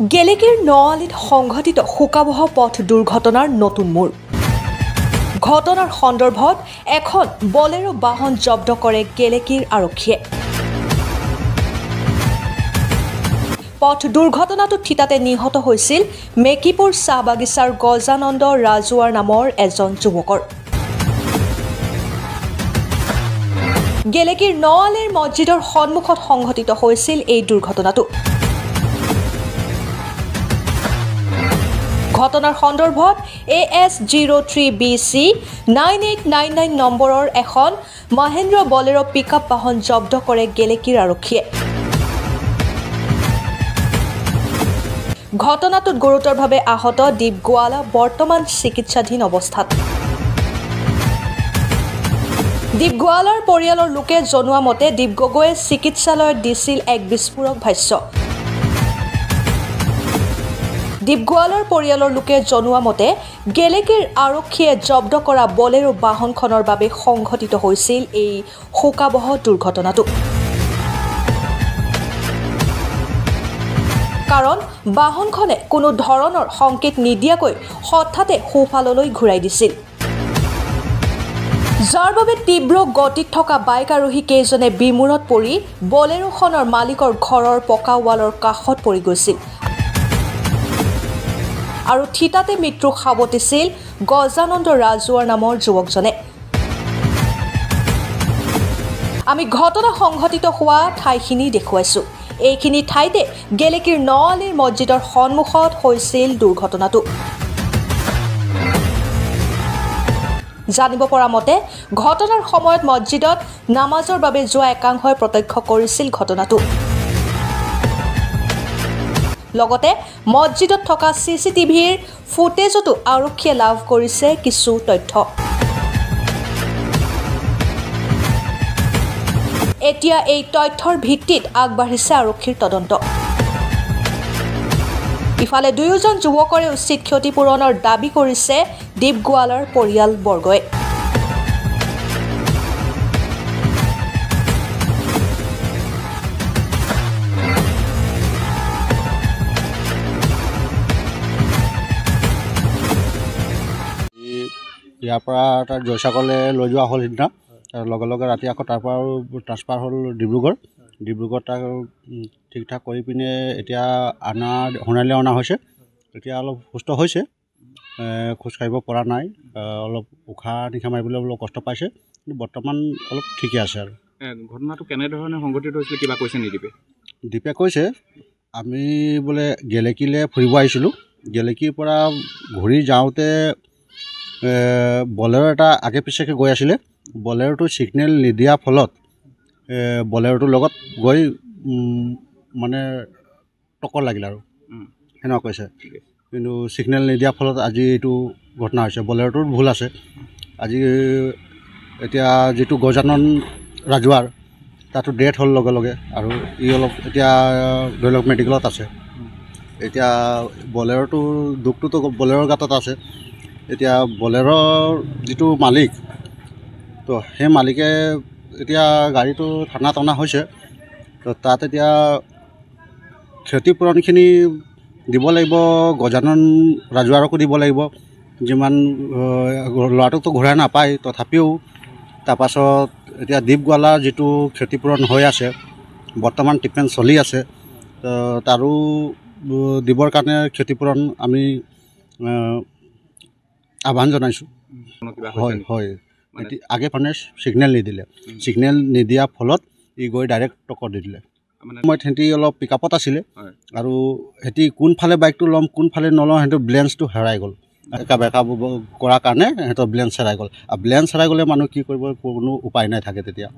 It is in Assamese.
গেলেকীৰ নআলিত সংঘটিত শোকাবহ পথ দুৰ্ঘটনাৰ নতুন মূৰ। ঘটনাৰ সন্দৰ্ভত এখন বলেৰো বাহন জব্দ কৰে গেলেকীৰ আৰক্ষীয়ে। পথ দুৰ্ঘটনাটোত থিতাতে নিহত হৈছিল মেকিপুৰ চাহ বাগিচাৰ গজানন্দ ৰাজুৱাৰ নামৰ এজন যুৱকৰ। গেলেকীৰ নআলিৰ মছজিদৰ সন্মুখত সংঘটিত হৈছিল এই দুৰ্ঘটনাটো। ঘটনাৰ সন্দৰ্ভত AS03BC 9899 নম্বৰৰ এখন মহেন্দ্ৰ বলেৰো পিকআপ বাহন জব্দ কৰে গেলেকীৰ আৰক্ষীয়ে। ঘটনাটোত গুৰুতৰভাৱে আহত দীপ গোৱালা বৰ্তমান চিকিৎসাধীন অৱস্থাত। দীপ গোৱালাৰ পৰিয়ালৰ লোকে জনোৱা মতে দীপ গগৈয়ে চিকিৎসালয়ত দিছিল এক বিস্ফোৰক ভাষ্য। দীপ গোৱালাৰ পৰিয়ালৰ লোকে জনোৱা মতে গেলেকীৰ আৰক্ষীয়ে জব্দ কৰা বলেৰো বাহনখনৰ বাবে সংঘটিত হৈছিল এই শোকাবহ দুৰ্ঘটনাটো। কাৰণ বাহনখনে কোনো ধৰণৰ সংকেত নিদিয়াকৈ হঠাতে সোঁফাললৈ ঘূৰাই দিছিল, যাৰ বাবে তীব্ৰ গতিত থকা বাইক আৰোহী কেইজনে বিমূৰত পৰি বলেৰোখনৰ মালিকৰ ঘৰৰ পকা ৱালৰ কাষত পৰি গৈছিল আৰু থিতাতে মৃত্যু সাৱটিছিল গজানন্দ ৰাজুৱাৰ নামৰ যুৱকজনে। আমি ঘটনা সংঘটিত হোৱা ঠাইখিনি দেখুৱাইছো। এইখিনি ঠাইতে গেলেকীৰ নআলিৰ মছজিদৰ সন্মুখত হৈছিল দুৰ্ঘটনাটো। জানিব পৰা মতে ঘটনাৰ সময়ত মছজিদত নামাজৰ বাবে যোৱা একাংশই প্ৰত্যক্ষ কৰিছিল ঘটনাটো। লগতে মছজিদত থকা CCTVৰ ফুটেজতো আৰক্ষীয়ে লাভ কৰিছে কিছু তথ্য। এতিয়া এই তথ্যৰ ভিত্তিত আগবাঢ়িছে আৰক্ষীৰ তদন্ত। ইফালে দুয়োজন যুৱকৰে উচিত ক্ষতিপূৰণৰ দাবী কৰিছে দীপ গোৱালাৰ পৰিয়ালবৰ্গই। ইয়াৰ পৰা তাৰ জয়সাগৰলৈ লৈ যোৱা হ'ল সিদিনা। লগে লগে ৰাতি আকৌ তাৰ পৰা ট্ৰান্সফাৰ হ'ল ডিব্ৰুগড় তাক ঠিক ঠাক কৰি পিনে এতিয়া সোণালীলৈ অনা হৈছে। এতিয়া অলপ সুস্থ হৈছে, খোজকাঢ়িব পৰা নাই, অলপ উশাহ নিশাহ মাৰিবলৈ অলপ কষ্ট পাইছে, কিন্তু বৰ্তমান অলপ ঠিকে আছে। আৰু ঘটনাটো কেনেধৰণে সংঘটিত হৈছিল কিবা কৈছে নি দীপে? দীপে কৈছে আমি বোলে গেলেকীলৈ ফুৰিব আহিছিলোঁ, গেলেকীৰ পৰা ঘূৰি যাওঁতে বলেৰো এটা আগে পিছেকৈ গৈ আছিলে, বলেৰোটো ছিগনেল নিদিয়া ফলত বলেৰোটোৰ লগত গৈ মানে টক্কৰ লাগিল আৰু সেনেকুৱা কৈছে। কিন্তু ছিগনেল নিদিয়াৰ ফলত আজি এইটো ঘটনা হৈছে। বলেৰোটোৰ ভুল আছে। আজি এতিয়া যিটো গজানন ৰাজুৱাৰ তাতো ডেথ হ'ল লগে লগে, আৰু ই অলপ এতিয়া ধৰি লওক মেডিকেলত আছে। এতিয়া বলেৰোটোৰ দুখটোতো বলেৰোৰ গাতত আছে। এতিয়া বলেৰোৰ যিটো মালিক, তো সেই মালিকে এতিয়া গাড়ীটো থানাত অনা হৈছে। তো তাত এতিয়া ক্ষতিপূৰণখিনি দিব লাগিব, গজানন ৰাজুৱাৰকো দিব লাগিব। যিমান ল'ৰাটোকতো ঘূৰাই নাপায়, তথাপিও তাৰপাছত এতিয়া দীপ গোৱালাৰ যিটো ক্ষতিপূৰণ হৈ আছে, বৰ্তমান ট্ৰিটমেণ্ট চলি আছে, তাৰো দিবৰ কাৰণে ক্ষতিপূৰণ আমি আহ্বান জনাইছোঁ। হয় হয়, আগে মানে ছিগনেল নিদিলে, ছিগনেল নিদিয়াৰ ফলত ই গৈ ডাইৰেক্ট টক্কৰ দি দিলে। সময়ত সিহঁতি অলপ পিকআপত আছিলে, আৰু সিহঁতি কোনফালে বাইকটো ল'ম কোনফালে নলওঁ, সিহঁতৰ বেলেঞ্চটো হেৰাই গ'ল। বেকা কৰাৰ কাৰণে সিহঁতৰ বেলেঞ্চ হেৰাই গ'ল। আৰু বেলেঞ্চ হেৰাই গ'লে মানুহ কি কৰিব, কোনো উপায় নাই থাকে তেতিয়া।